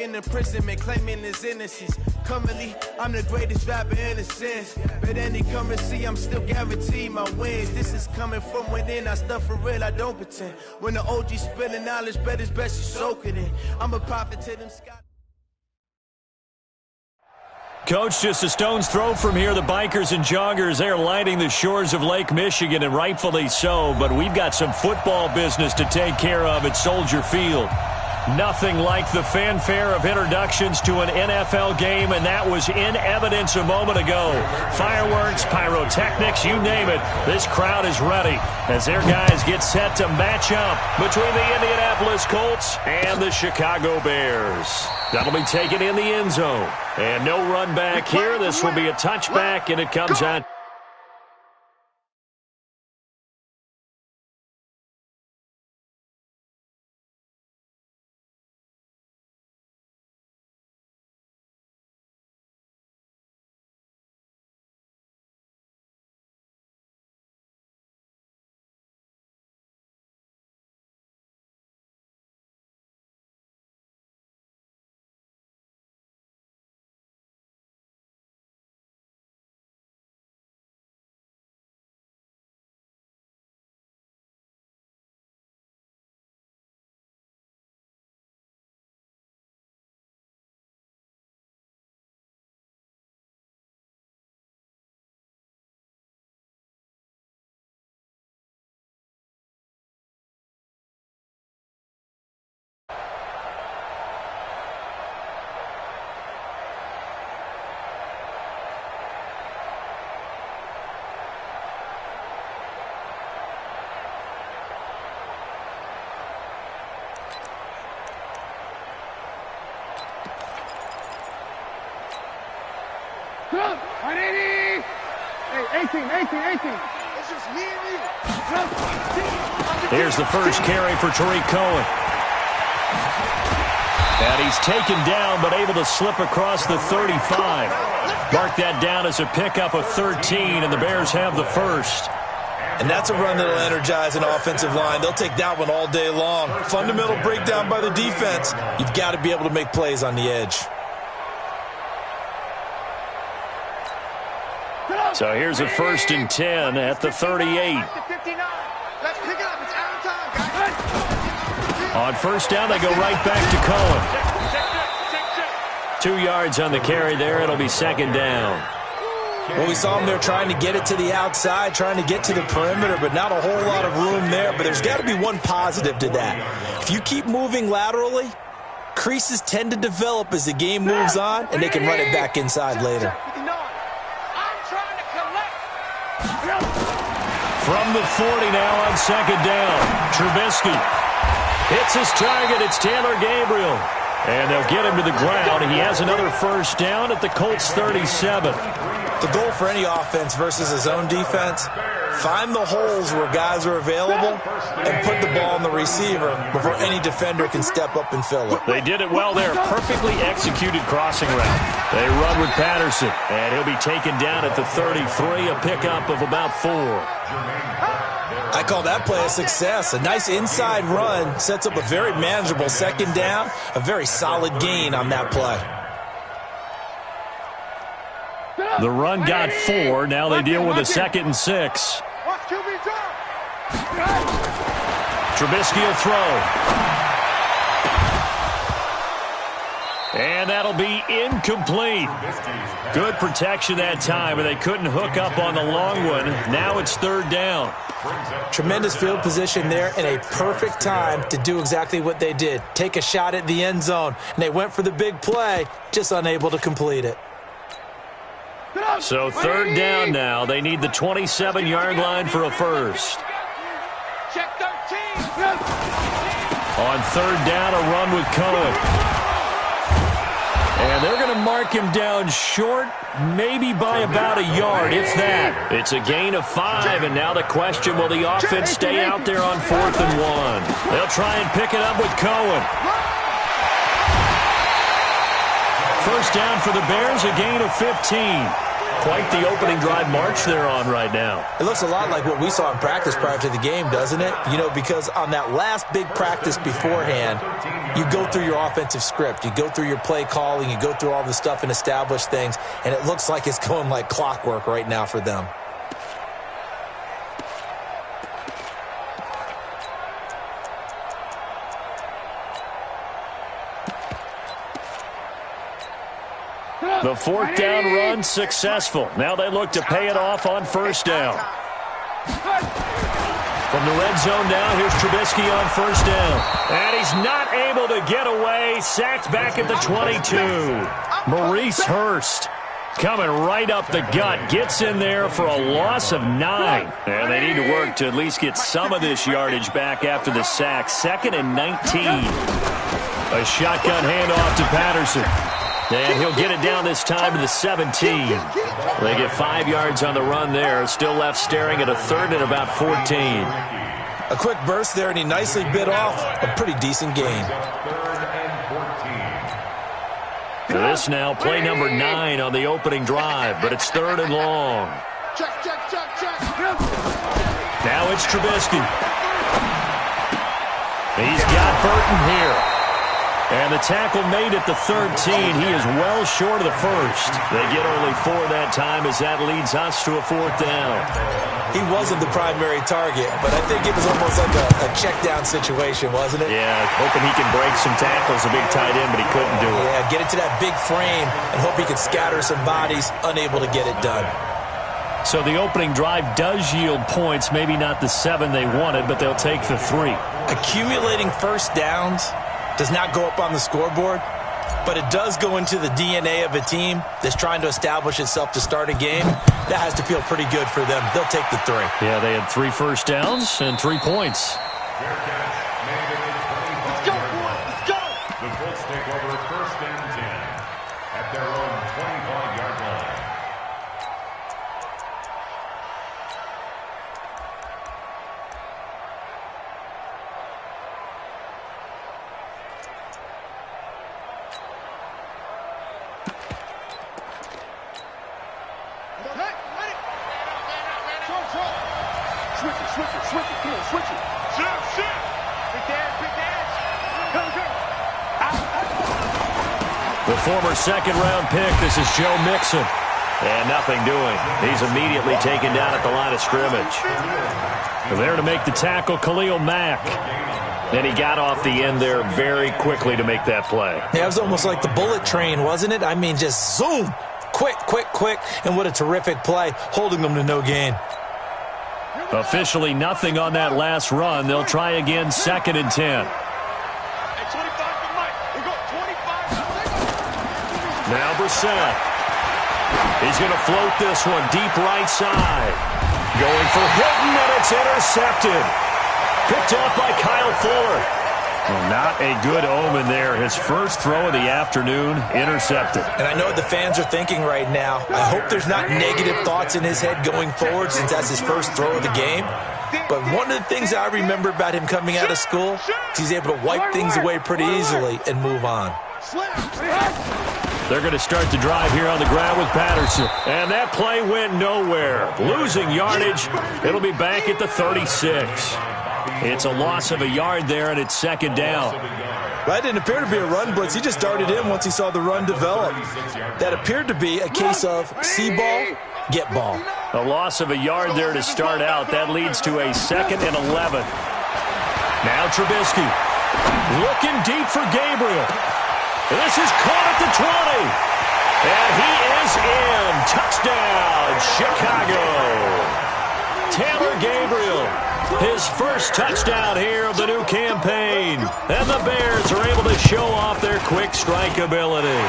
In imprisonment, claiming his innocence. Currently, I'm the greatest rapper in a sense. But any currency, I'm still guaranteed my wins. This is coming from within. I stuff for real, I don't pretend. When the OG spilling knowledge, bet it's best you soak it in. I'm a prophet to them Scott. Coach, just a stone's throw from here. The bikers and joggers, they're lining the shores of Lake Michigan, and rightfully so. But we've got some football business to take care of at Soldier Field. Nothing like the fanfare of introductions to an NFL game, and that was in evidence a moment ago. Fireworks, pyrotechnics, you name it. This crowd is ready as their guys get set to match up between the Indianapolis Colts and the Chicago Bears. That'll be taken in the end zone. And no run back here. This will be a touchback, and it comes out. Hey, 18. It's just me and you. Here's the first carry for Tariq Cohen. And he's taken down, but able to slip across the 35. Mark that down as a pickup of 13, and the Bears have the first. And that's a run that'll energize an offensive line. They'll take that one all day long. Fundamental breakdown by the defense. You've got to be able to make plays on the edge. So here's a 1st and 10 at the 38. On first down, they go right back to Cohen. 2 yards on the carry there. It'll be 2nd down. Well, we saw them there trying to get it to the outside, trying to get to the perimeter, but not a whole lot of room there. But there's got to be one positive to that. If you keep moving laterally, creases tend to develop as the game moves on, and they can run it back inside later. From the 40 now on 2nd down. Trubisky hits his target. It's Taylor Gabriel. And they'll get him to the ground. He has another 1st down at the Colts 37. The goal for any offense versus his own defense, find the holes where guys are available and put the ball on the receiver before any defender can step up and fill it. They did it well there. Perfectly executed crossing route. They run with Patterson, and he'll be taken down at the 33, a pickup of about 4. I call that play a success. A nice inside run sets up a very manageable 2nd down, a very solid gain on that play. The run got 4. Now they deal with a 2nd and 6. Trubisky will throw. And that'll be incomplete. Good protection that time, and they couldn't hook up on the long one. Now it's 3rd down. Tremendous field position there and a perfect time to do exactly what they did. Take a shot at the end zone. And they went for the big play, just unable to complete it. So 3rd down now. They need the 27-yard line for a first. Check 13. On 3rd down, a run with Cohen. And they're going to mark him down short, maybe by about a yard, if that. It's a gain of 5, and now the question, will the offense stay out there on 4th and 1? They'll try and pick it up with Cohen. First down for the Bears, a gain of 15. Quite the opening drive march they're on right now. It looks a lot like what we saw in practice prior to the game, doesn't it? You know, because on that last big practice beforehand, you go through your offensive script. You go through your play calling. You go through all the stuff and establish things. And it looks like it's going like clockwork right now for them. The fourth down run successful. Now they look to pay it off on first down. From the red zone now, here's Trubisky on first down. And he's not able to get away. Sacked back at the 22. Maurice Hurst coming right up the gut. Gets in there for a loss of 9. And they need to work to at least get some of this yardage back after the sack. 2nd and 19. A shotgun handoff to Patterson. And he'll get it down this time to the 17. They get 5 yards on the run there. Still left staring at a 3rd and about 14. A quick burst there, and he nicely bit off a pretty decent gain. So this now, play number 9 on the opening drive, but it's 3rd and long. Now it's Trubisky. He's got Burton here. And the tackle made at the 13. He is well short of the first. They get only 4 that time as that leads us to a 4th down. He wasn't the primary target, but I think it was almost like a check down situation, wasn't it? Yeah, hoping he can break some tackles, a big tight end, but he couldn't do it. Yeah, get it to that big frame and hope he can scatter some bodies, unable to get it done. So the opening drive does yield points, maybe not the 7 they wanted, but they'll take the 3. Accumulating first downs does not go up on the scoreboard, but it does go into the DNA of a team that's trying to establish itself to start a game. That has to feel pretty good for them. They'll take the 3. Yeah, they had 3 first downs and 3 points. Let's go, boys. Let's go. The Colts take over 1st and 10 at their own 25-yard line. The former 2nd-round pick, this is Joe Mixon. And nothing doing. He's immediately taken down at the line of scrimmage. There to make the tackle, Khalil Mack. And he got off the end there very quickly to make that play. Yeah, it was almost like the bullet train, wasn't it? I mean, just zoom. Quick, quick, quick. And what a terrific play, holding them to no gain. Officially nothing on that last run. They'll try again, 2nd and 10. Now Brissett. He's going to float this one deep right side. Going for Hilton, and it's intercepted. Picked up by Kyle Fuller. Well, not a good omen there. His first throw of the afternoon, intercepted. And I know what the fans are thinking right now. I hope there's not negative thoughts in his head going forward since that's his first throw of the game. But one of the things I remember about him coming out of school is he's able to wipe things away pretty easily and move on. They're going to start the drive here on the ground with Patterson. And that play went nowhere. Losing yardage. It'll be back at the 36. It's a loss of a yard there, and it's 2nd down. That didn't appear to be a run blitz. He just darted in once he saw the run develop. That appeared to be a case of see ball, get ball. A loss of a yard there to start out. That leads to a 2nd and 11. Now Trubisky. Looking deep for Gabriel. This is caught at the 20. And he is in. Touchdown, Chicago. Taylor Gabriel. His first touchdown here of the new campaign. And the Bears are able to show off their quick strike ability.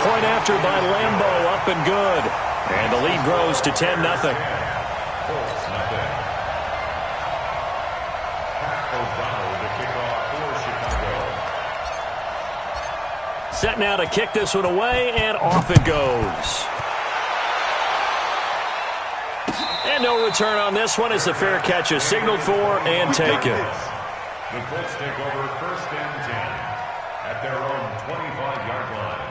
Point after by Lambeau, up and good. And the lead grows to 10-0. Set now to kick this one away, and off it goes. And no return on this one as the fair catch is signaled for and taken. The Colts take over 1st and 10 at their own 25-yard line.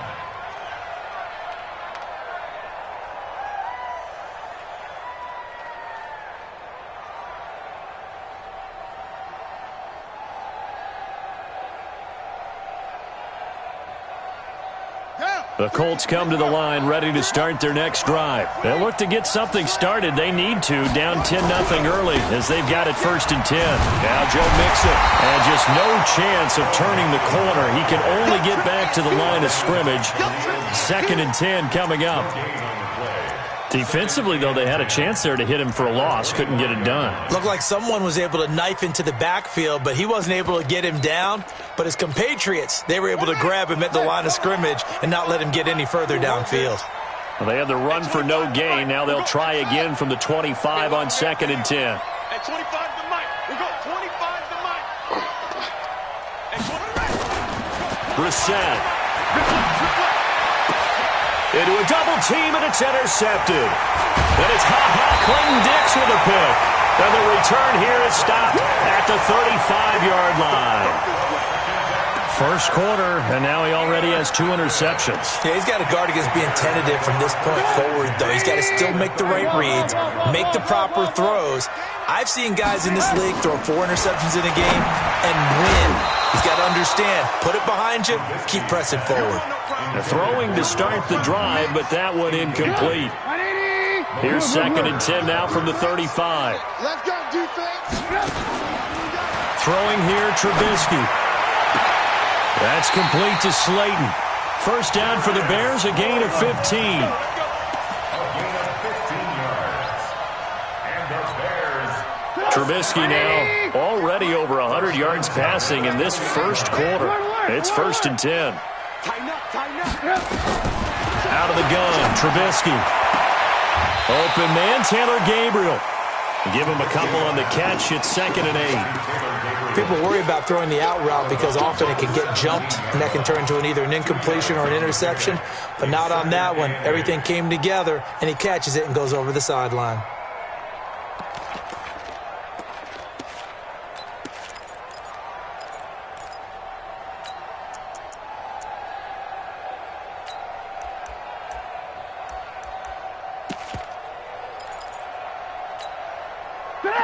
The Colts come to the line ready to start their next drive. They'll look to get something started. They need to, down 10-0 early as they've got it 1st and 10. Now Joe Mixon, and just no chance of turning the corner. He can only get back to the line of scrimmage. 2nd and 10 coming up. Defensively, though, they had a chance there to hit him for a loss. Couldn't get it done. Looked like someone was able to knife into the backfield, but he wasn't able to get him down. But his compatriots, they were able to grab him at the line of scrimmage and not let him get any further downfield. Well, they had the run for no gain. Now they'll try again from the 25 on 2nd and 10. At 25 to Mike. We go 25 to Mike. Brissett. Into a double team, and it's intercepted. Then it's Clinton Dix with a pick. And the return here is stopped at the 35-yard line. First quarter, and now he already has 2 interceptions. Yeah, he's got to guard against being tentative from this point forward, though. He's got to still make the right reads, make the proper throws. I've seen guys in this league throw 4 interceptions in a game and win. He's got to understand, put it behind you, keep pressing forward. They're throwing to start the drive, but that one incomplete. Here's 2nd and 10 now from the 35. Let's go, defense. Throwing here, Trubisky. That's complete to Slayton. First down for the Bears, a gain of 15. Trubisky now already over 100 yards passing in this first quarter. It's 1st and 10. Out of the gun, Trubisky. Open man, Taylor Gabriel. Give him a couple on the catch. It's 2nd and 8. People worry about throwing the out route because often it can get jumped, and that can turn into either an incompletion or an interception. But not on that one. Everything came together, and he catches it and goes over the sideline.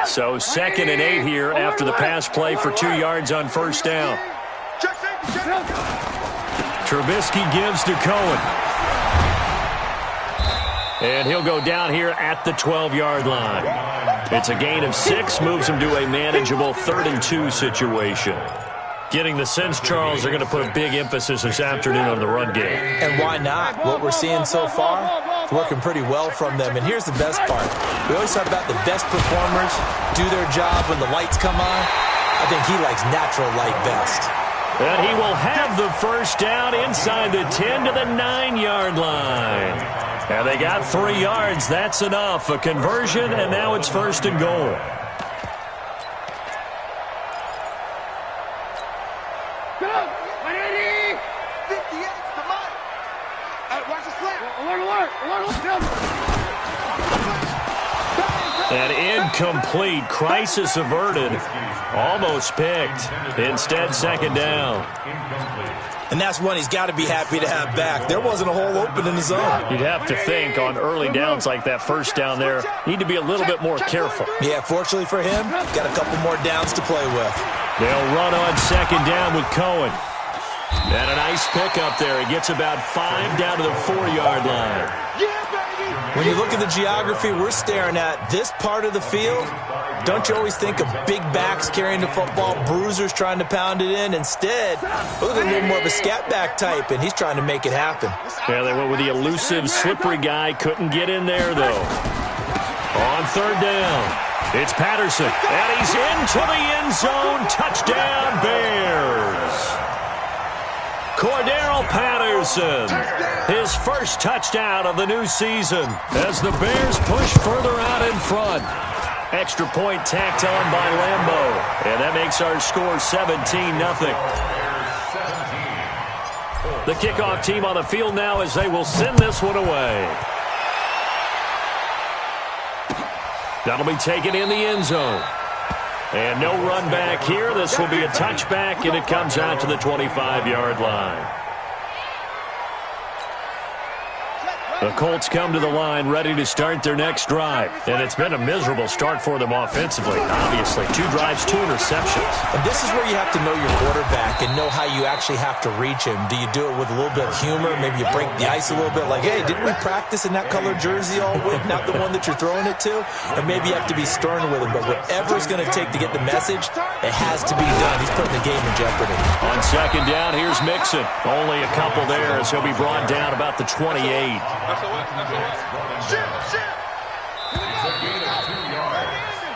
So 2nd and 8 here after the pass play for 2 yards on first down. Trubisky gives to Cohen. And he'll go down here at the 12-yard line. It's a gain of 6, moves him to a manageable 3rd and 2 situation. Getting the sense, Charles, they're going to put a big emphasis this afternoon on the run game. And why not? What we're seeing so far, it's working pretty well from them. And here's the best part. We always talk about the best performers do their job when the lights come on. I think he likes natural light best. And he will have the first down inside the 10 to the 9-yard line. And they got 3 yards. That's enough. A conversion, and now it's 1st and goal. And incomplete. Crisis averted. Almost picked. Instead, 2nd down. And that's one he's got to be happy to have back. There wasn't a hole open in the zone. You'd have to think on early downs like that first down there, need to be a little bit more careful. Yeah, fortunately for him, got a couple more downs to play with. They'll run on 2nd down with Cohen. And a nice pickup there. He gets about 5 down to the 4-yard line. When you look at the geography we're staring at, this part of the field, don't you always think of big backs carrying the football, bruisers trying to pound it in? Instead, look at a little more of a scat back type, and he's trying to make it happen. Yeah, they went with the elusive, slippery guy. Couldn't get in there, though. On 3rd down, it's Patterson, and he's into the end zone. Touchdown, Bears. Cordero Patterson, his first touchdown of the new season as the Bears push further out in front. Extra point tacked on by Lambeau, and that makes our score 17-0. The kickoff team on the field now as they will send this one away. That'll be taken in the end zone. And no run back here. This will be a touchback, and it comes out to the 25-yard line. The Colts come to the line ready to start their next drive. And it's been a miserable start for them offensively. Obviously, 2 drives, 2 interceptions. And this is where you have to know your quarterback and know how you actually have to reach him. Do you do it with a little bit of humor? Maybe you break the ice a little bit like, hey, didn't we practice in that colored jersey all week, not the one that you're throwing it to? And maybe you have to be stern with him. But whatever it's going to take to get the message, it has to be done. He's putting the game in jeopardy. On second down, here's Mixon. Only a couple there as he'll be brought down about the 28.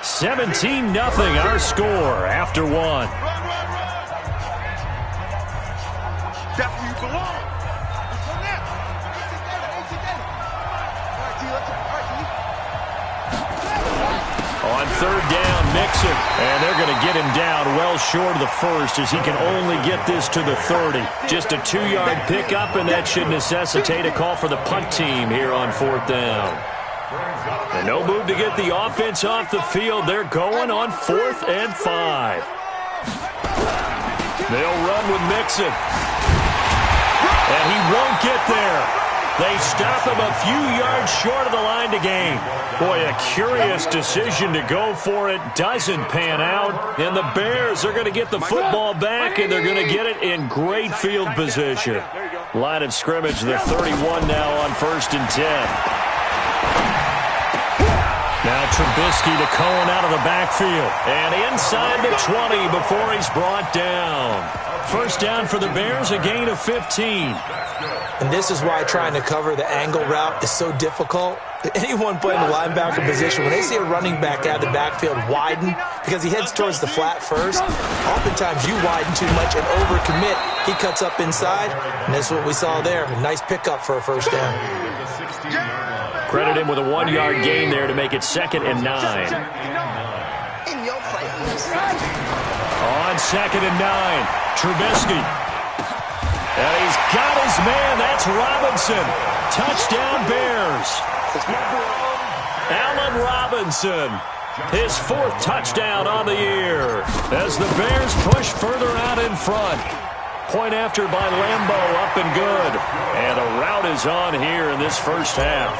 17-0 our score after 1. That's where you belong. On third down, Mixon. And they're going to get him down well short of the first as he can only get this to the 30. Just a 2-yard pickup, and that should necessitate a call for the punt team here on 4th down. And no move to get the offense off the field. They're going on 4th and 5. They'll run with Mixon. And he won't get there. They stop him a few yards short of the line to gain. Boy, a curious decision to go for it. Doesn't pan out. And the Bears are going to get the football back, and they're going to get it in great field position. Line of scrimmage, the 31 now on 1st and 10. Now Trubisky to Cohen out of the backfield. And inside the 20 before he's brought down. First down for the Bears, a gain of 15. And this is why trying to cover the angle route is so difficult. Anyone playing the linebacker position, when they see a running back out of the backfield widen, because he heads towards the flat first, oftentimes you widen too much and overcommit. He cuts up inside, and that's what we saw there. A nice pickup for a first down. Credit him with a 1-yard gain there to make it 2nd and 9. On 2nd and 9, Trubisky. And he's got his man. That's Robinson. Touchdown, Bears. Allen Robinson. His 4th touchdown on the year as the Bears push further out in front. Point after by Lambeau, up and good. And a rout is on here in this first half.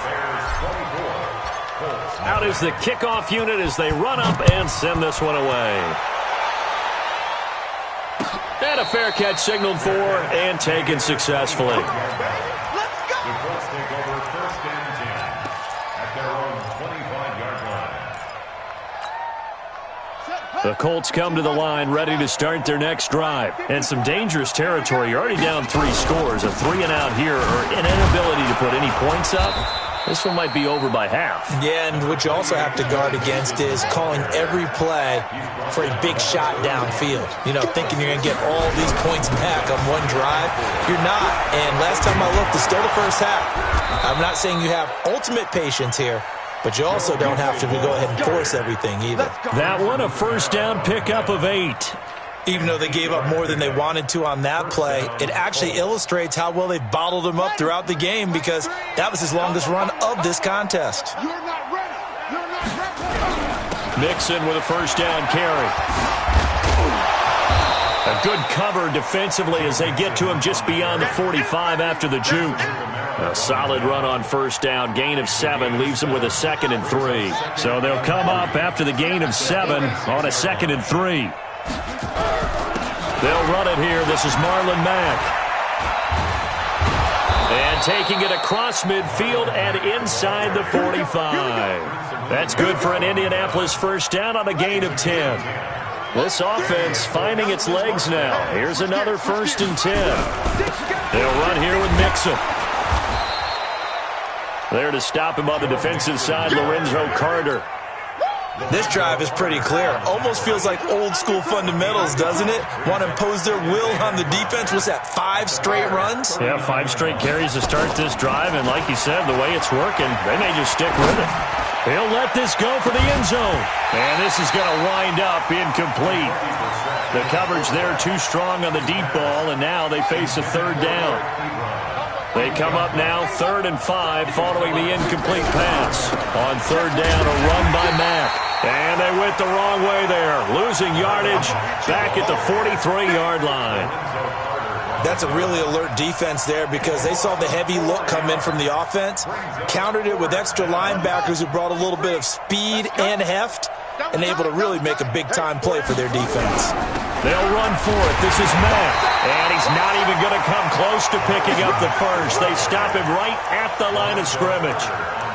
Out is the kickoff unit as they run up and send this one away. And a fair catch signaled for and taken successfully. The Colts take over 1st and 10 at their own 25-yard line. The Colts come to the line ready to start their next drive. And some dangerous territory. You're already down 3 scores. A 3-and-out here or an inability to put any points up. This one might be over by half. Yeah, and what you also have to guard against is calling every play for a big shot downfield. You know, thinking you're going to get all these points back on one drive. You're not. And last time I looked, it's still the first half. I'm not saying you have ultimate patience here, but you also don't have to go ahead and force everything either. That one, a first down pickup of 8. Even though they gave up more than they wanted to on that play, it actually illustrates how well they bottled them up throughout the game because that was his longest run of this contest. You're not ready. You're not ready. Mixon with a first down carry. A good cover defensively as they get to him just beyond the 45 after the juke. A solid run on first down. Gain of 7 leaves him with a 2nd and 3. So they'll come up after the gain of 7 on a 2nd and 3. They'll run it here. This is Marlon Mack. And taking it across midfield and inside the 45. That's good for an Indianapolis first down on a gain of 10. This offense finding its legs now. Here's another 1st and 10. They'll run here with Mixon. There to stop him on the defensive side, Lorenzo Carter. This drive is pretty clear. Almost feels like old school fundamentals, doesn't it? Want to impose their will on the defense. What's that, 5 straight runs? Yeah, 5 straight carries to start this drive. And like you said, the way it's working, they may just stick with it. He'll let this go for the end zone. And this is going to wind up incomplete. The coverage there too strong on the deep ball, and now they face a 3rd down. They come up now 3rd and 5 following the incomplete pass. On 3rd down, a run by Mack. And they went the wrong way there. Losing yardage back at the 43-yard line. That's a really alert defense there because they saw the heavy look come in from the offense, countered it with extra linebackers who brought a little bit of speed and heft, and able to really make a big-time play for their defense. They'll run for it. This is Matt, and he's not even going to come close to picking up the first. They stop him right at the line of scrimmage.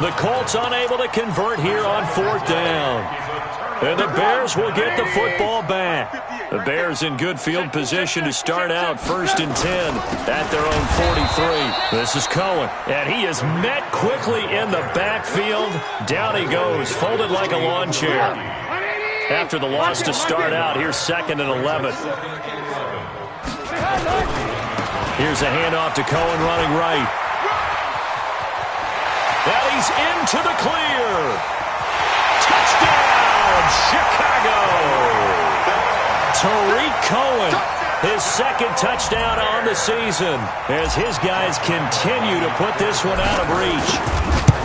The Colts unable to convert here on 4th down. And the Bears will get the football back. The Bears in good field position to start out 1st and 10 at their own 43. This is Cohen, and he is met quickly in the backfield. Down he goes, folded like a lawn chair. After the loss to start out, here's 2nd and 11. Here's a handoff to Cohen running right. And he's into the clear. Touchdown, Chicago! Tariq Cohen, his 2nd touchdown on the season as his guys continue to put this one out of reach.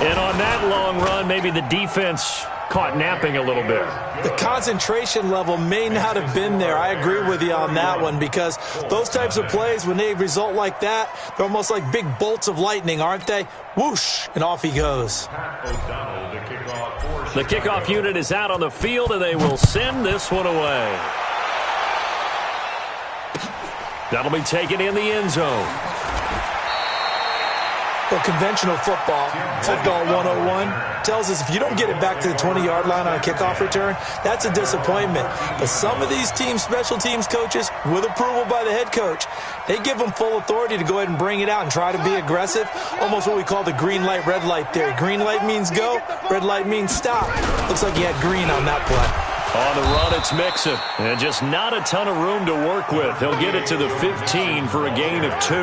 And on that long run, maybe the defense caught napping a little bit. The concentration level may not have been there. I agree with you on that one because those types of plays, when they result like that, they're almost like big bolts of lightning, aren't they? Whoosh, and off he goes. The kickoff unit is out on the field, and they will send this one away. That'll be taken in the end zone. Well, conventional football 101, tells us if you don't get it back to the 20-yard line on a kickoff return, that's a disappointment. But some of these special teams coaches, with approval by the head coach, they give them full authority to go ahead and bring it out and try to be aggressive, almost what we call the green light, red light theory. Green light means go, red light means stop. Looks like he had green on that play. On the run, it's Mixon, and just not a ton of room to work with. He'll get it to the 15 for a gain of 2.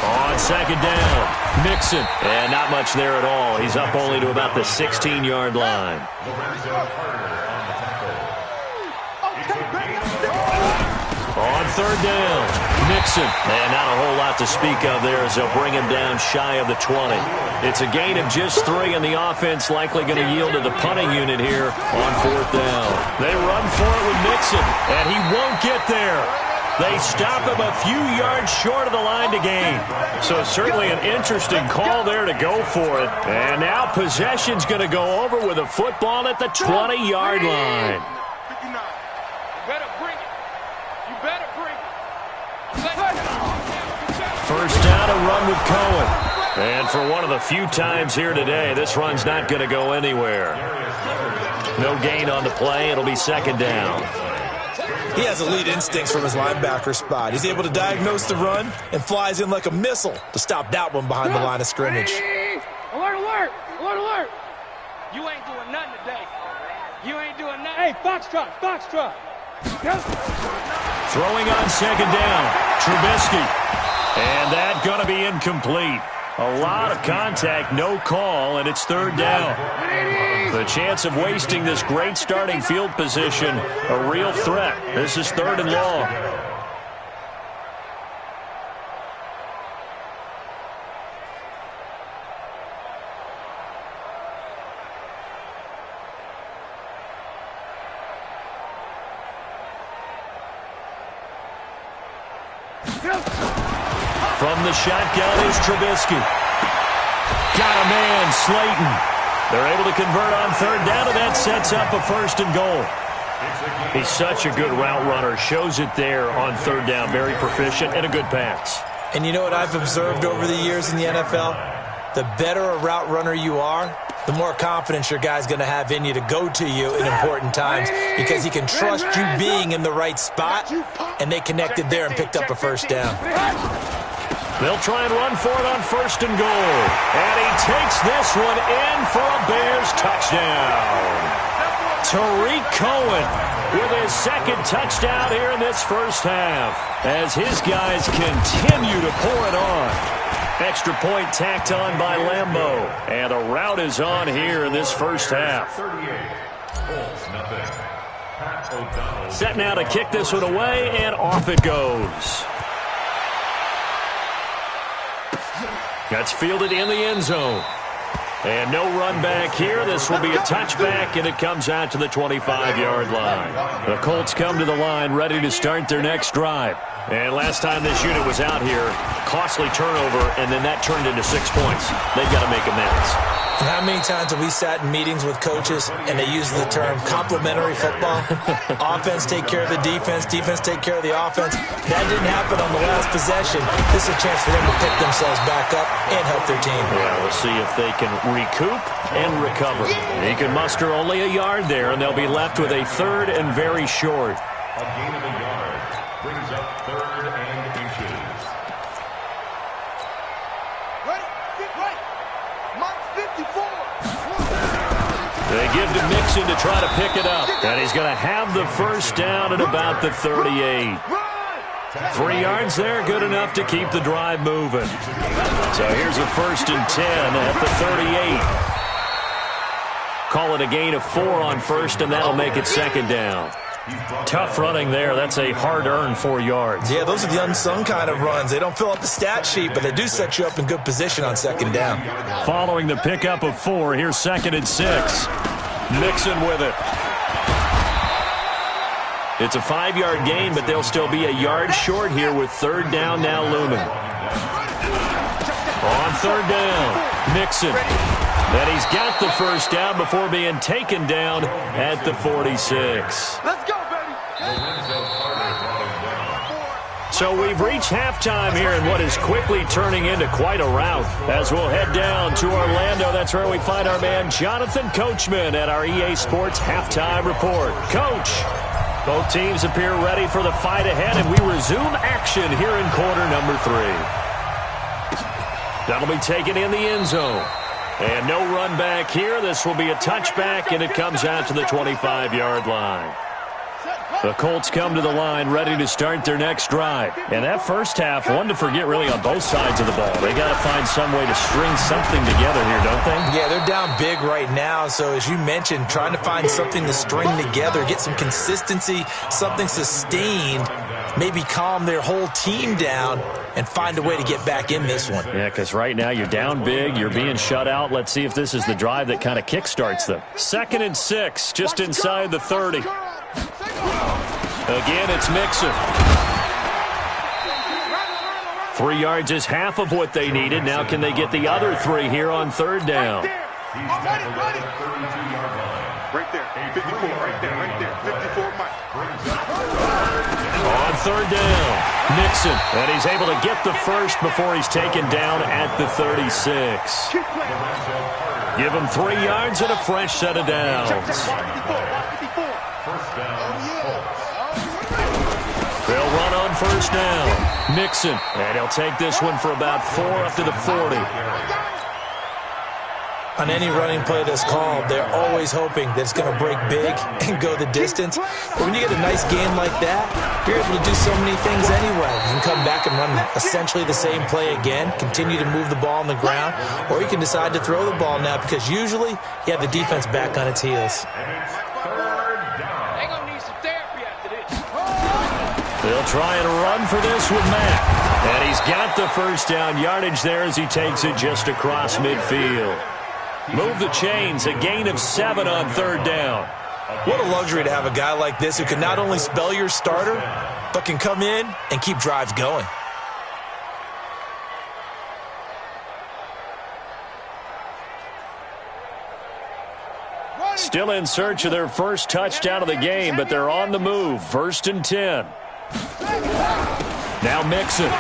On 2nd down, Mixon, and not much there at all. He's up only to about the 16-yard line. On 3rd down, Mixon, and not a whole lot to speak of there as they'll bring him down shy of the 20. It's a gain of just 3, and the offense likely going to yield to the punting unit here on 4th down. They run for it with Mixon, and he won't get there. They stop him a few yards short of the line to gain. So certainly an interesting call there to go for it. And now possession's going to go over with a football at the 20-yard line. First down, a run with Cohen. And for one of the few times here today, this run's not going to go anywhere. No gain on the play. It'll be 2nd down. He has elite instincts from his linebacker spot. He's able to diagnose the run and flies in like a missile to stop that one behind the line of scrimmage. Alert, alert, alert, alert. You ain't doing nothing today. You ain't doing nothing. Hey, Foxtrot, Foxtrot. Throwing on 2nd down, Trubisky. And that going to be incomplete. A lot of contact, no call, and it's 3rd down. The chance of wasting this great starting field position, a real threat. This is 3rd and long. From the shotgun is Trubisky. Got a man, Slayton. They're able to convert on 3rd down, and that sets up a 1st and goal. He's such a good route runner. Shows it there on 3rd down. Very proficient and a good pass. And you know what I've observed over the years in the NFL? The better a route runner you are, the more confidence your guy's going to have in you to go to you in important times because he can trust you being in the right spot, and they connected there and picked up a 1st down. They'll try and run for it on 1st and goal. And he takes this one in for a Bears touchdown. Tariq Cohen with his 2nd touchdown here in this first half as his guys continue to pour it on. Extra point tacked on by Lambeau. And the route is on here in this first half. Set now to kick this one away, and off it goes. That's fielded in the end zone. And no run back here. This will be a touchback, and it comes out to the 25-yard line. The Colts come to the line ready to start their next drive. And last time this unit was out here, costly turnover, and then that turned into 6 points. They've got to make amends. And how many times have we sat in meetings with coaches and they use the term complementary football? Offense take care of the defense, defense take care of the offense. That didn't happen on the last possession. This is a chance for them to pick themselves back up and help their team. Yeah, we'll see if they can recoup and recover. He can muster only a yard there, and they'll be left with a third and very short. A gain of a yard brings up 3rd and inches. Right. Mike 54. They give to Mixon to try to pick it up. And he's going to have the first down at about the 38. 3 yards there, good enough to keep the drive moving. So here's a 1st and 10 at the 38. Call it a gain of 4 on 1st, and that'll make it 2nd down. Tough running there. That's a hard-earned 4 yards. Yeah, those are the unsung kind of runs. They don't fill up the stat sheet, but they do set you up in good position on 2nd down. Following the pickup of 4, here's 2nd and 6. Mixon with it. It's a 5-yard gain, but they'll still be a yard short here with 3rd down now looming. On 3rd down, Mixon. And he's got the first down before being taken down at the 46. Let's go, baby. So we've reached halftime here in what is quickly turning into quite a rout. As we'll head down to Orlando, that's where we find our man Jonathan Coachman at our EA Sports Halftime Report. Coach, both teams appear ready for the fight ahead, and we resume action here in quarter number 3. That'll be taken in the end zone. And no run back here. This will be a touchback, and it comes out to the 25-yard line. The Colts come to the line ready to start their next drive. And that first half, one to forget really on both sides of the ball. They got to find some way to string something together here, don't they? Yeah, they're down big right now. So as you mentioned, trying to find something to string together, get some consistency, something sustained, maybe calm their whole team down and find a way to get back in this one. Yeah, because right now you're down big, you're being shut out. Let's see if this is the drive that kind of kickstarts them. 2nd and 6, just inside the 30. Again, it's Mixon. 3 yards is half of what they needed. Now can they get the other 3 here on 3rd down? Right there. 54, right there. 54, Mike. On 3rd down, Mixon. And he's able to get the first before he's taken down at the 36. Give him 3 yards and a fresh set of downs. They'll run on 1st down. Mixon. And he'll take this one for about 4 up to the 40. On any running play that's called, they're always hoping that it's going to break big and go the distance. But when you get a nice gain like that, you're able to do so many things anyway. You can come back and run essentially the same play again, continue to move the ball on the ground, or you can decide to throw the ball now because usually you have the defense back on its heels. They'll try and run for this with Mack. And he's got the first down yardage there as he takes it just across midfield. Move the chains, a gain of 7 on 3rd down. What a luxury to have a guy like this who can not only spell your starter, but can come in and keep drives going. Still in search of their first touchdown of the game, but they're on the move. 1st and 10. Now Mixon.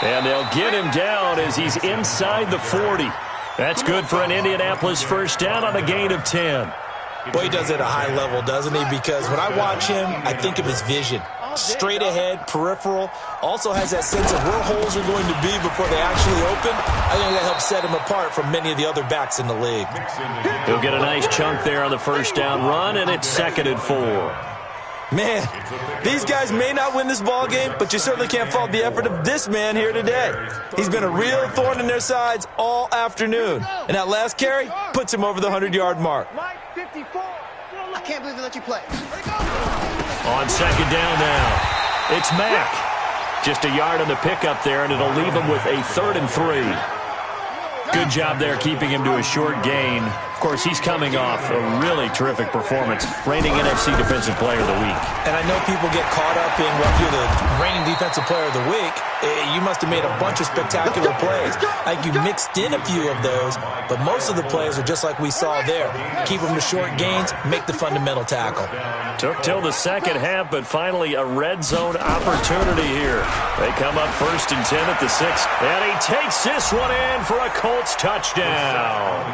And they'll get him down as he's inside the 40. That's good for an Indianapolis first down on a gain of 10. Boy, he does it at a high level, doesn't he? Because when I watch him, I think of his vision. Straight ahead, peripheral. Also has that sense of where holes are going to be before they actually open. I think that helps set him apart from many of the other backs in the league. He'll get a nice chunk there on the first down run, and it's 2nd and 4. Man, these guys may not win this ball game, but you certainly can't fault the effort of this man here today. He's been a real thorn in their sides all afternoon. And that last carry puts him over the 100-yard mark. Mike 54. I can't believe they let you play. On 2nd down now, it's Mack. Just a yard on the pickup there, and it'll leave him with a 3rd and 3. Good job there keeping him to a short gain. Of course, he's coming off a really terrific performance. Reigning NFC Defensive Player of the Week. And I know people get caught up in, well, you're the reigning Defensive Player of the Week. You must have made a bunch of spectacular plays. Like you mixed in a few of those, but most of the plays are just like we saw there. Keep them to short gains, make the fundamental tackle. Took till the second half, but finally a red zone opportunity here. They come up 1st and 10 at the 6. And he takes this one in for a Colts touchdown.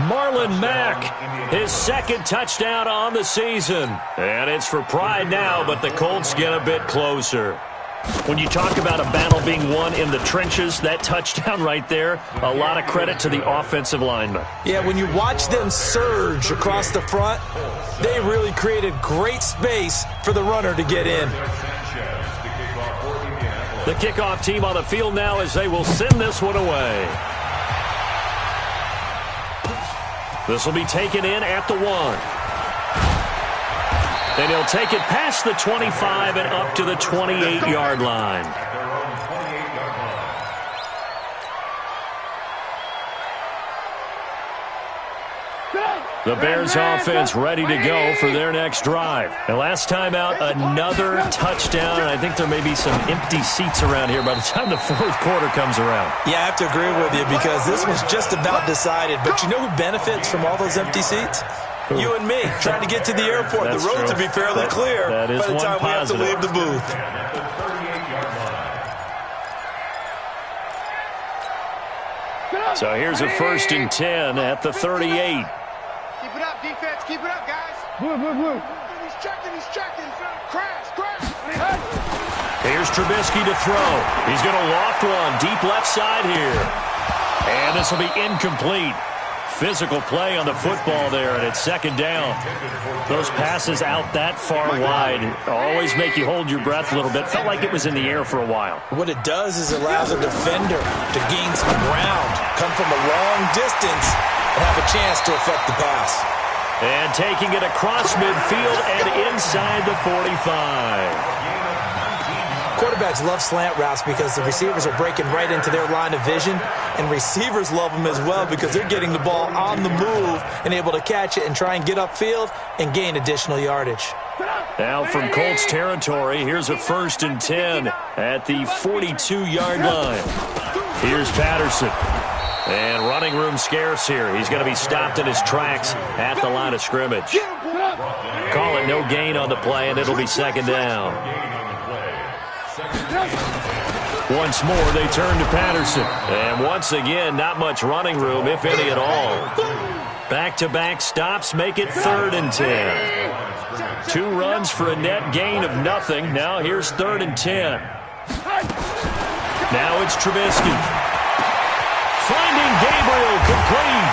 Marlon Mack, his 2nd touchdown on the season. And it's for pride now, but the Colts get a bit closer. When you talk about a battle being won in the trenches, that touchdown right there, a lot of credit to the offensive linemen. Yeah, when you watch them surge across the front, they really created great space for the runner to get in. The kickoff team on the field now as they will send this one away. This will be taken in at the 1. And he'll take it past the 25 and up to the 28-yard line. The Bears offense ready to go for their next drive. And last time out, another touchdown. And I think there may be some empty seats around here by the time the 4th quarter comes around. Yeah, I have to agree with you because this one's just about decided. But you know who benefits from all those empty seats? You and me, trying to get to the airport. The roads will be fairly clear by the time we have to leave the booth. So here's a 1st and 10 at the 38. Keep it up, defense. Keep it up, guys. Blue. He's checking. Crash. Here's Trubisky to throw. He's going to loft one deep left side here. And this will be incomplete. Physical play on the football there, and it's 2nd down. Those passes out that far wide always make you hold your breath a little bit. Felt like it was in the air for a while. What it does is it allows a defender to gain some ground, come from a long distance, and have a chance to affect the pass. And taking it across midfield and inside the 45. Quarterbacks love slant routes because the receivers are breaking right into their line of vision, and receivers love them as well because they're getting the ball on the move and able to catch it and try and get upfield and gain additional yardage. Now from Colts territory, here's a 1st and 10 at the 42-yard line. Here's Patterson. And running room scarce here. He's going to be stopped in his tracks at the line of scrimmage. Call it no gain on the play, and it'll be 2nd down. Once more, they turn to Patterson. And once again, not much running room, if any at all. Back-to-back stops make it 3rd and 10. 2 runs for a net gain of nothing. Now here's 3rd and 10. Now it's Trubisky. Finding Gabriel complete.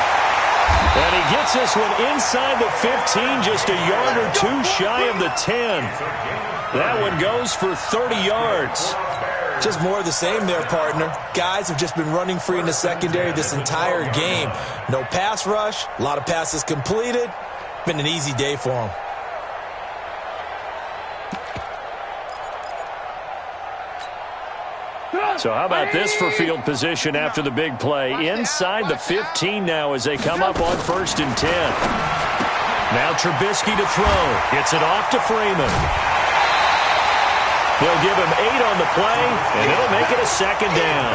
And he gets this one inside the 15, just a yard or 2 shy of the 10. That one goes for 30 yards. Just more of the same there, partner. Guys have just been running free in the secondary this entire game. No pass rush, a lot of passes completed. Been an easy day for them. So how about this for field position after the big play? Inside the 15 now as they come up on 1st and 10. Now Trubisky to throw. Gets it off to Freeman. They'll give him 8 on the play, and it'll make it a 2nd down.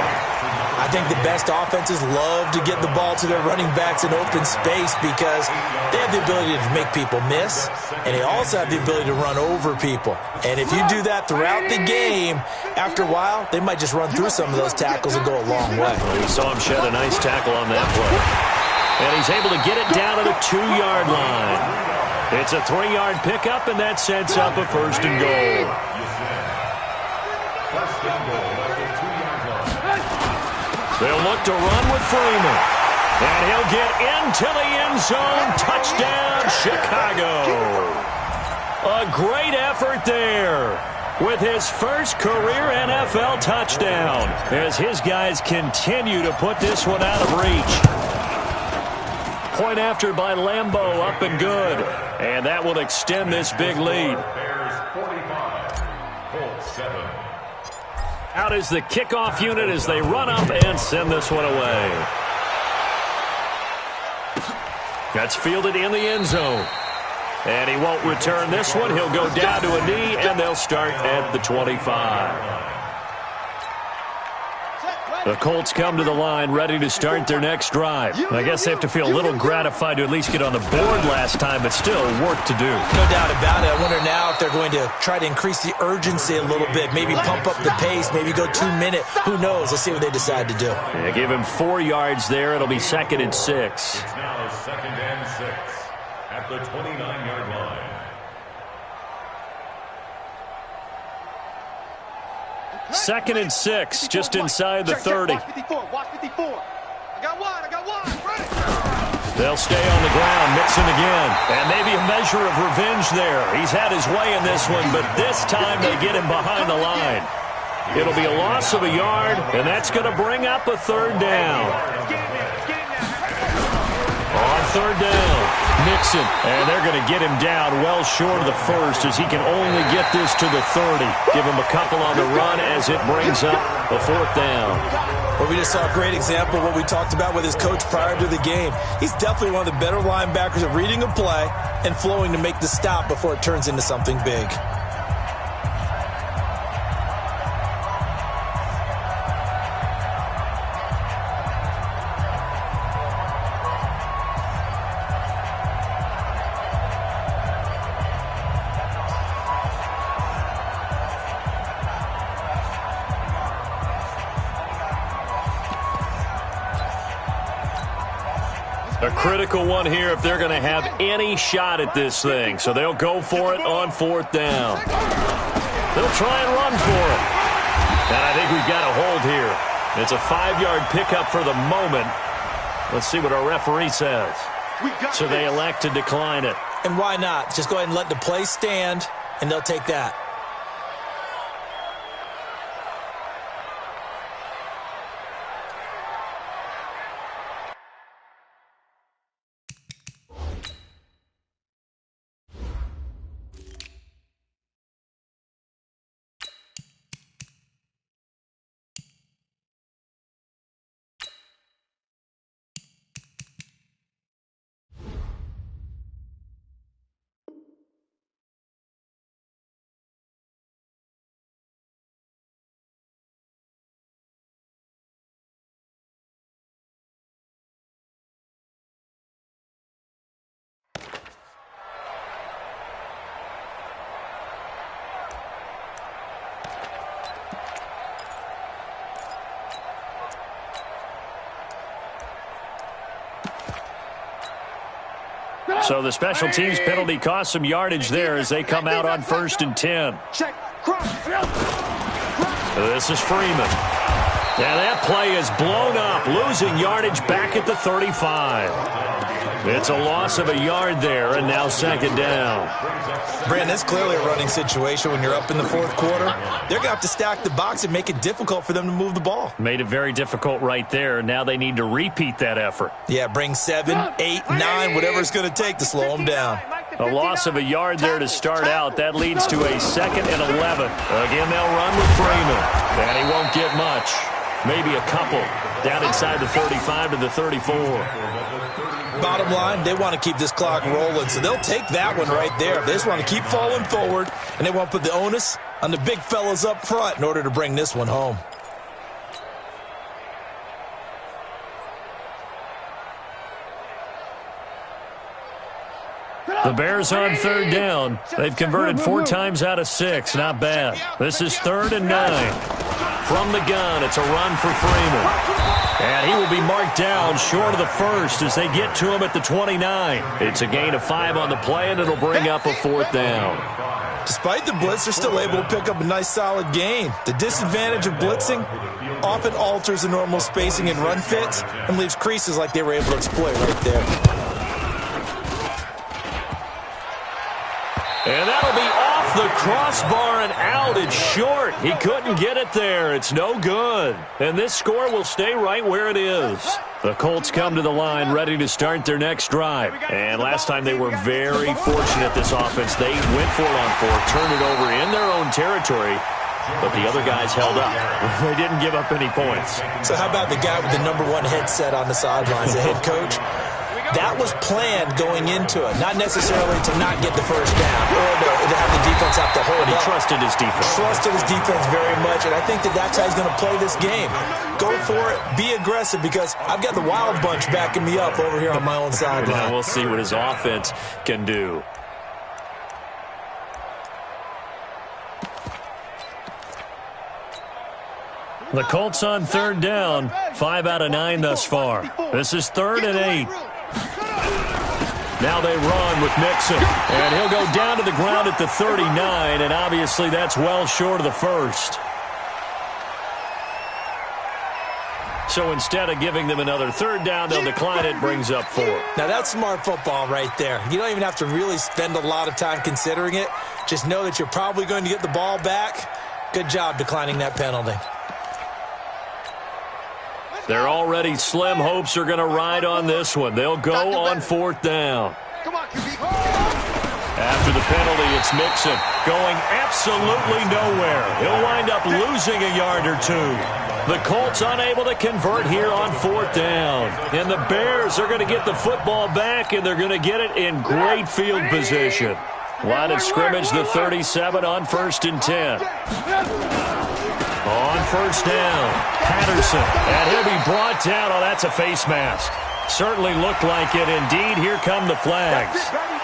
I think the best offenses love to get the ball to their running backs in open space because they have the ability to make people miss, and they also have the ability to run over people. And if you do that throughout the game, after a while, they might just run through some of those tackles and go a long way. Well, we saw him shed a nice tackle on that play. And he's able to get it down to the 2-yard line. It's a 3-yard pickup, and that sets up a 1st and goal. They'll look to run with Freeman. And he'll get into the end zone. Touchdown, Chicago. A great effort there with his first career NFL touchdown as his guys continue to put this one out of reach. Point after by Lambeau, up and good. And that will extend this big lead. Out is the kickoff unit as they run up and send this one away. That's fielded in the end zone. And he won't return this one. He'll go down to a knee, and they'll start at the 25. The Colts come to the line ready to start their next drive. I guess they have to feel a little gratified to at least get on the board last time, but still work to do. No doubt about it. I wonder now if they're going to try to increase the urgency a little bit, maybe pump up the pace, maybe go 2 minute. Who knows? Let's see what they decide to do. Yeah, give him 4 yards there. It'll be 2nd and 6. It's now 2nd and 6 at the 29-yard line. Second and 6, just inside the 30. Watch 54. Watch 54. I got one. They'll stay on the ground, Mixon again. And maybe a measure of revenge there. He's had his way in this one, but this time they get him behind the line. It'll be a loss of a yard, and that's going to bring up a 3rd down. On 3rd down, Mixon, and they're going to get him down well short of the 1st as he can only get this to the 30. Give him a couple on the run as it brings up a 4th down. Well, we just saw a great example of what we talked about with his coach prior to the game. He's definitely one of the better linebackers at reading a play and flowing to make the stop before it turns into something big. A critical one here if they're going to have any shot at this thing. So they'll go for it on 4th down. They'll try and run for it. And I think we've got a hold here. It's a 5-yard pickup for the moment. Let's see what our referee says. So they elect to decline it. And why not? Just go ahead and let the play stand, and they'll take that. So the special teams penalty cost some yardage there as they come out on 1st and 10. This is Freeman. And that play is blown up, losing yardage back at the 35. It's a loss of a yard there, and now 2nd down. Brandon, that's clearly a running situation when you're up in the 4th quarter. They're going to have to stack the box and make it difficult for them to move the ball. Made it very difficult right there. Now they need to repeat that effort. Yeah, bring 7, 8, 9, whatever it's going to take to slow them down. A loss of a yard there to start out. That leads to a 2nd and 11. Again, they'll run with Freeman. And he won't get much. Maybe a couple. Down inside the 35 to the 34. Bottom line, they want to keep this clock rolling, so they'll take that one right there. They just want to keep falling forward, and they want to put the onus on the big fellas up front in order to bring this one home. The Bears on 3rd down. They've converted 4 times out of 6. Not bad. This is 3rd and 9. From the gun, it's a run for Freeman. And he will be marked down short of the 1st as they get to him at the 29. It's a gain of 5 on the play, and it'll bring up a 4th down. Despite the blitz, they're still able to pick up a nice, solid gain. The disadvantage of blitzing often alters the normal spacing and run fits and leaves creases like they were able to exploit right there. And that'll be off the crossbar and out. It's short. He couldn't get it there. It's no good. And this score will stay right where it is. The Colts come to the line ready to start their next drive. And last time they were very fortunate, this offense. They went for it on 4th, turned it over in their own territory. But the other guys held up. They didn't give up any points. So how about the guy with the #1 headset on the sidelines, the head coach? That was planned going into it, not necessarily to not get the first down or to have the defense have to hold He up. trusted his defense. Trusted his defense very much, and I think that's how he's going to play this game. Go for it. Be aggressive, because I've got the Wild Bunch backing me up over here on my own sideline. Now we'll see what his offense can do. The Colts on third down, 5 out of 9 thus far. This is 3rd and 8. Now they run with Mixon, and he'll go down to the ground at the 39, and obviously that's well short of the first. So instead of giving them another 3rd down, they'll decline it, brings up 4. Now that's smart football right there. You don't even have to really spend a lot of time considering it. Just know that you're probably going to get the ball back. Good job declining that penalty. Their already slim hopes are going to ride on this one. They'll go on 4th down. After the penalty, it's Mixon going absolutely nowhere. He'll wind up losing a yard or 2. The Colts unable to convert here on 4th down. And the Bears are going to get the football back, and they're going to get it in great field position. Line of scrimmage, the 37 on 1st and 10. On 1st down, Patterson, and he'll be brought down. Oh, that's a face mask. Certainly looked like it. Indeed, here come the flags.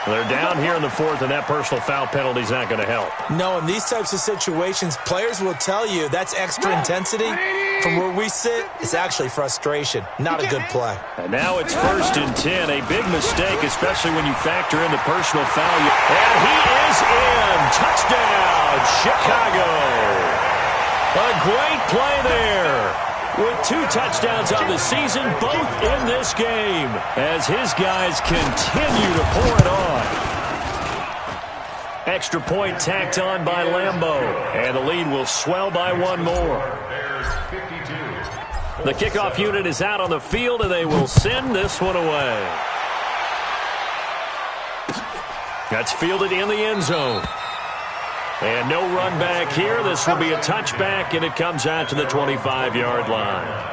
They're down here in the 4th, and that personal foul penalty is not going to help. No, in these types of situations, players will tell you that's extra intensity. From where we sit, it's actually frustration, not a good play. And now it's 1st and 10, a big mistake, especially when you factor in the personal foul. And he is in. Touchdown, Chicago. A great play there. With 2 touchdowns on the season, both in this game, as his guys continue to pour it on. Extra point tacked on by Lambeau, and the lead will swell by 1 more. The kickoff unit is out on the field, and they will send this one away. That's fielded in the end zone. And no run back here. This will be a touchback, and it comes out to the 25-yard line.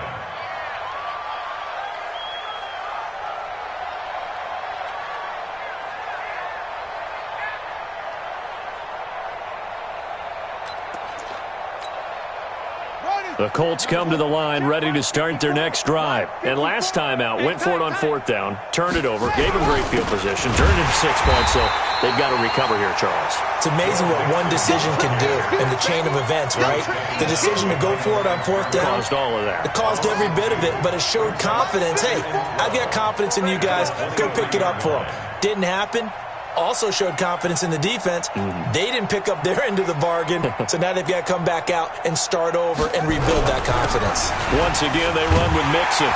The Colts come to the line ready to start their next drive. And last time out, went for it on 4th down, turned it over, gave them great field position, turned it into 6 points, so they've got to recover here, Charles. It's amazing what one decision can do in the chain of events, right? The decision to go for it on 4th down. Caused all of that. It caused every bit of it, but it showed confidence. Hey, I've got confidence in you guys. Go pick it up for them. Didn't happen. Also showed confidence in the defense. They didn't pick up their end of the bargain, so now they've got to come back out and start over and rebuild that confidence. Once again, they run with Mixon.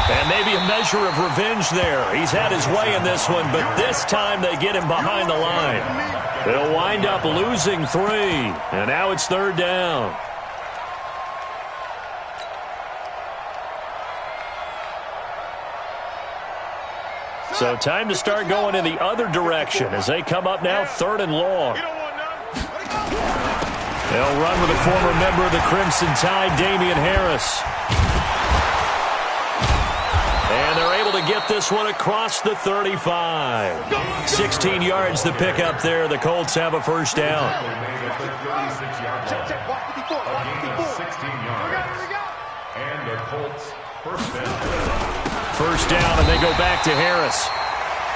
And maybe a measure of revenge there. He's had his way in this one, but this time they get him behind the line. They'll wind up losing 3, and now it's 3rd down. So time to start going in the other direction as they come up now 3rd and long. They'll run with a former member of the Crimson Tide, Damian Harris. And they're able to get this one across the 35. 16 yards to pick up there. The Colts have a 1st down. And the Colts 1st down. 1st down, and they go back to Harris.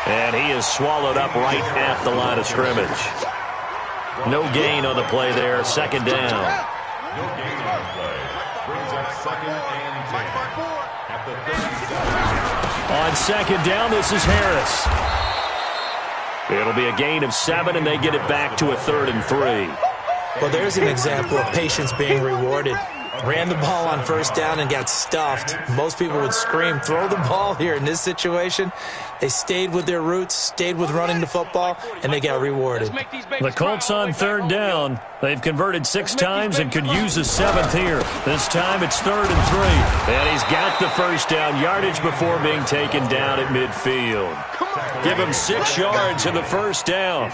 And he is swallowed up right at the line of scrimmage. No gain on the play there. 2nd down. No gain on the play. Brings up 2nd and 10 at the 37. On 2nd down, this is Harris. It'll be a gain of 7, and they get it back to a 3rd and 3. Well, there's an example of patience being rewarded. Ran the ball on 1st down and got stuffed. Most people would scream, throw the ball here. In this situation, they stayed with their roots, stayed with running the football, and they got rewarded. The Colts on 3rd down. They've converted 6 times and could use a 7th here. This time it's 3rd and 3. And he's got the 1st down yardage before being taken down at midfield. Give him 6 yards in the 1st down.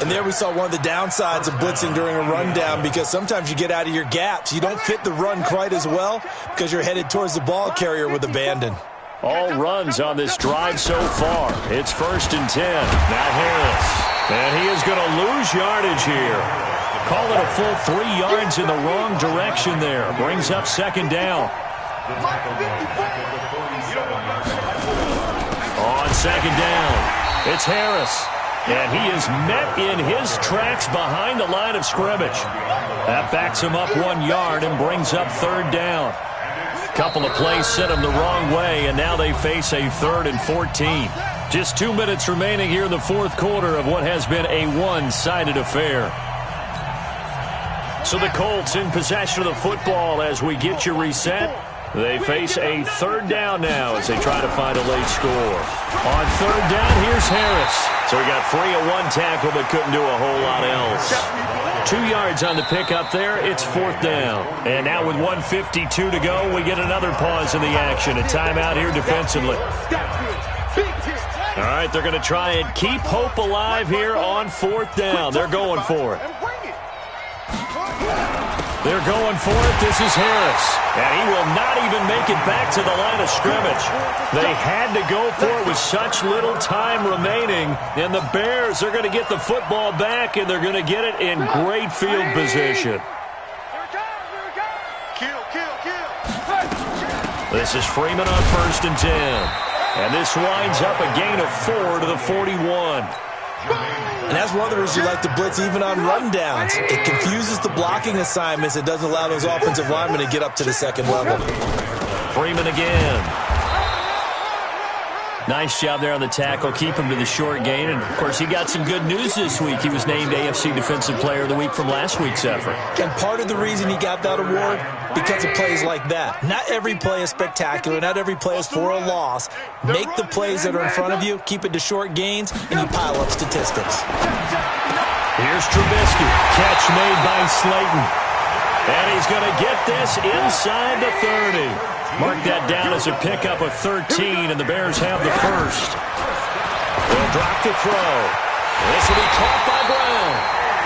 And there we saw one of the downsides of blitzing during a rundown, because sometimes you get out of your gaps. You don't fit the run quite as well because you're headed towards the ball carrier with abandon. All runs on this drive so far. It's 1st and 10. Now Harris. And he is going to lose yardage here. Call it a full 3 yards in the wrong direction there. Brings up 2nd down. On 2nd down, it's Harris. And he is met in his tracks behind the line of scrimmage. That backs him up 1 yard and brings up 3rd down. Couple of plays sent him the wrong way, and now they face a 3rd and 14. Just 2 minutes remaining here in the 4th quarter of what has been a one-sided affair. So the Colts in possession of the football as we get you reset. They face a 3rd down now as they try to find a late score. On 3rd down, here's Harris. So he got free of 1 tackle but couldn't do a whole lot else. 2 yards on the pickup there. It's 4th down. And now with 1:52 to go, we get another pause in the action. A timeout here defensively. All right, they're going to try and keep hope alive here on 4th down. They're going for it. They're going for it. This is Harris. And he will not even make it back to the line of scrimmage. They had to go for it with such little time remaining. And the Bears are going to get the football back, and they're going to get it in great field position. This is Freeman on 1st and 10. And this winds up a gain of 4 to the 41. And that's one of the reasons you like to blitz even on rundowns. It confuses the blocking assignments. It doesn't allow those offensive linemen to get up to the 2nd level. Freeman again. Nice job there on the tackle. Keep him to the short gain. And, of course, he got some good news this week. He was named AFC Defensive Player of the Week from last week's effort. And part of the reason he got that award, because of plays like that. Not every play is spectacular. Not every play is for a loss. Make the plays that are in front of you, keep it to short gains, and you pile up statistics. Here's Trubisky. Catch made by Slayton. And he's going to get this inside the 30. Mark that down as a pickup of 13, and the Bears have the first. They'll drop the throw. This will be caught by Brown.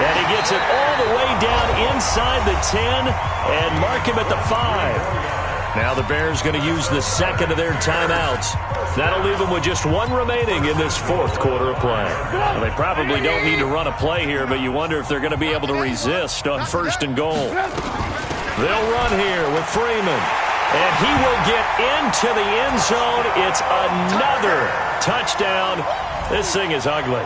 And he gets it all the way down inside the 10 and mark him at the 5. Now the Bears going to use the 2nd of their timeouts. That'll leave them with just 1 remaining in this 4th quarter of play. Well, they probably don't need to run a play here, but you wonder if they're going to be able to resist on 1st and goal. They'll run here with Freeman. And he will get into the end zone. It's another touchdown. This thing is ugly.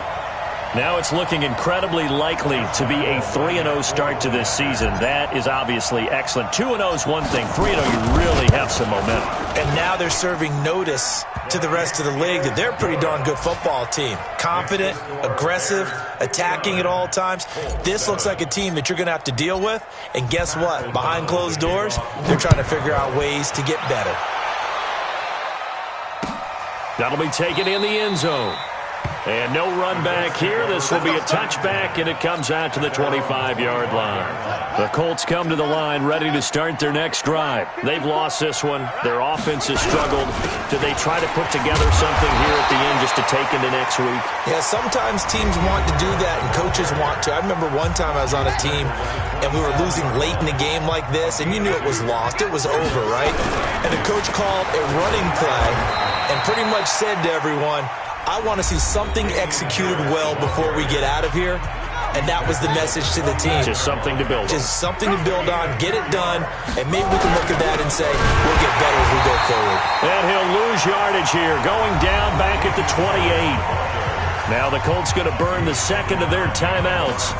Now it's looking incredibly likely to be a 3-0 start to this season. That is obviously excellent. 2-0 is one thing. 3-0, you really have some momentum. And now they're serving notice to the rest of the league that they're a pretty darn good football team. Confident, aggressive, attacking at all times. This looks like a team that you're going to have to deal with. And guess what? Behind closed doors, they're trying to figure out ways to get better. That'll be taken in the end zone. And no run back here. This will be a touchback, and it comes out to the 25-yard line. The Colts come to the line ready to start their next drive. They've lost this one. Their offense has struggled. Do they try to put together something here at the end just to take into next week? Yeah, sometimes teams want to do that, and coaches want to. I remember one time I was on a team, and we were losing late in a game like this, and you knew it was lost. It was over, right? And the coach called a running play and pretty much said to everyone, I want to see something executed well before we get out of here. And that was the message to the team. Just something to build on. Just something to build on, get it done, and maybe we can look at that and say, we'll get better as we go forward. And he'll lose yardage here, going down back at the 28. Now the Colts going to burn the 2nd of their timeouts,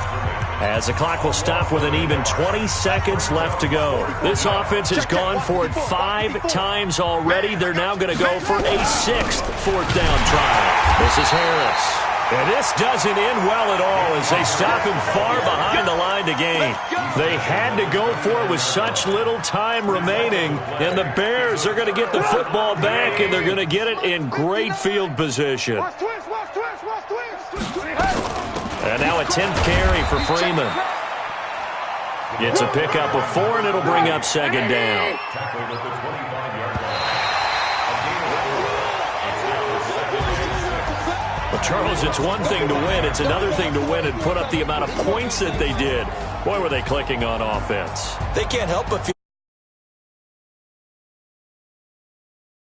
as the clock will stop with an even 20 seconds left to go. This offense has gone for it 5 times already. They're now going to go for a 6th 4th down try. This is Harris. And this doesn't end well at all as they stop him far behind the line to gain. They had to go for it with such little time remaining, and the Bears are going to get the football back, and they're going to get it in great field position. And now a 10th carry for Freeman. It's a pickup of 4, and it'll bring up 2nd down. Well, Charles, it's one thing to win. It's another thing to win and put up the amount of points that they did. Boy, were they clicking on offense. They can't help but feel